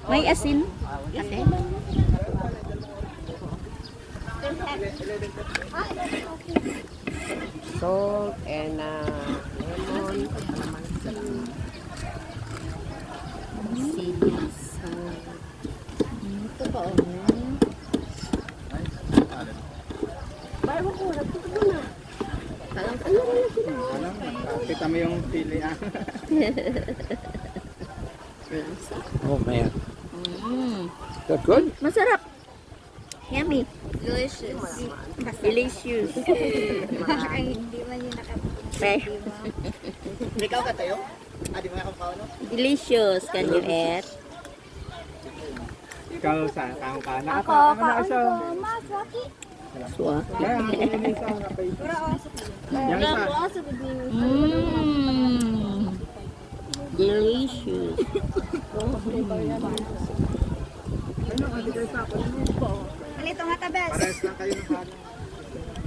May asin. Asin. Salt and lemon. Sili. Ito pa o. Bago ko, nagtutubo na. Kita mo yung pilihan. Oh man. Mm. That's good. Masarap. Yummy. Delicious. Delicious. Ay, hindi man yung Fresh. Ikaw ka tayo? Di mo ako no? Delicious. Can you eat? Ikaw sa kang ka. Ako, kaon ko. Mas, waki. Swaki. Yan, ang isa nga pa ito. Yang isa. Mmm. Delicious. Alito nga tabes. Pares lang kayo ng kanin.